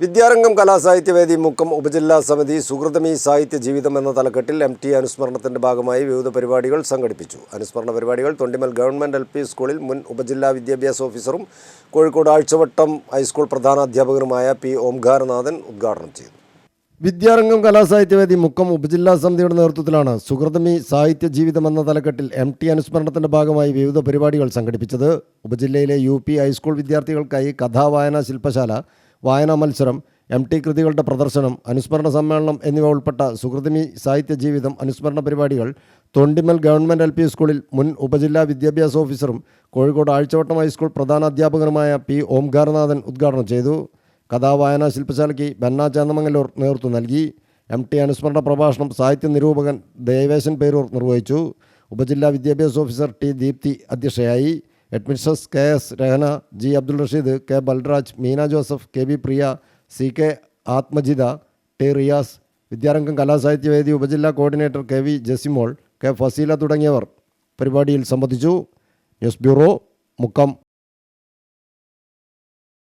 വിദ്യാരംഗം കലാസാഹിത്യവേദി മുക്കം ഉപജില്ലാ സമിതി സുഹൃതമി സാഹിത്യ ജീവിതം എന്ന തലക്കെട്ടിൽ MT അനുസ്മരണത്തിന്റെ ഭാഗമായി വിവിധ പരിപാടികൾ സംഘടിപ്പിച്ചു. അനുസ്മരണ പരിപാടികൾ തൊണ്ടിമൽ ഗവൺമെന്റ് LP സ്കൂളിൽ മുൻ ഉപജില്ലാ വിദ്യാഭ്യാസ ഓഫീസറും കോഴിക്കോട് ആഴ്ചവട്ടം ഹൈസ്കൂൾ പ്രധാനാധ്യാപകനുമായ P. ഓംകാരനാഥൻ ഉദ്ഘാടനം ചെയ്തു. വിദ്യാരംഗം കലാസാഹിത്യവേദി മുക്കം ഉപജില്ലാ സമിതിയുടെ നേതൃത്വത്തിലാണ് സുഹൃതമി സാഹിത്യ ജീവിതം എന്ന തലക്കെട്ടിൽ MT അനുസ്മരണത്തിന്റെ ഭാഗമായി വിവിധ പരിപാടികൾ സംഘടിപ്പിച്ചത്. ഉപജില്ലയിലെ UP ഹൈസ്കൂൾ വിദ്യാർത്ഥികൾക്കായി കഥാവായന ശില്പശാല, വായനാ മത്സരം, MT കൃതികളുടെ പ്രദർശനം, അനുസ്മരണ സമ്മേളനം എന്നിവ ഉൾപ്പെട്ട സുഹൃതമി സാഹിത്യ ജീവിതം അനുസ്മരണ പരിപാടികൾ തൊണ്ടിമൽ ഗവൺമെൻറ് LP സ്കൂളിൽ മുൻ ഉപജില്ലാ വിദ്യാഭ്യാസ ഓഫീസറും കോഴിക്കോട് ആഴ്ചവട്ടം ഹൈസ്കൂൾ പ്രധാനാധ്യാപകനുമായ P. ഓംകാരനാഥൻ ഉദ്ഘാടനം ചെയ്തു. കഥാവായനാ ശില്പശാലയ്ക്ക് ബന്ന ചാന്ദമംഗലൂർ നേതൃത്വം നൽകി. MT അനുസ്മരണ പ്രഭാഷണം സാഹിത്യ നിരൂപകൻ ദേവേശൻ പേരൂർ നിർവഹിച്ചു. ഉപജില്ലാ വിദ്യാഭ്യാസ ഓഫീസർ T. ദീപ്തി അധ്യക്ഷയായി. Headmistress KS Rahana, G. Abdul Rasheed, K. Balraj, Meena Joseph, KB Priya, CK Athmajitha, T. Riyas, Vidyarangam Kalasahityavedi ഉപജില്ലാ coordinator KV Jasimol, K. Fasila തുടങ്ങിയവർ പരിപാടിയിൽ സംബന്ധിച്ചു. News bureau, Mukkam.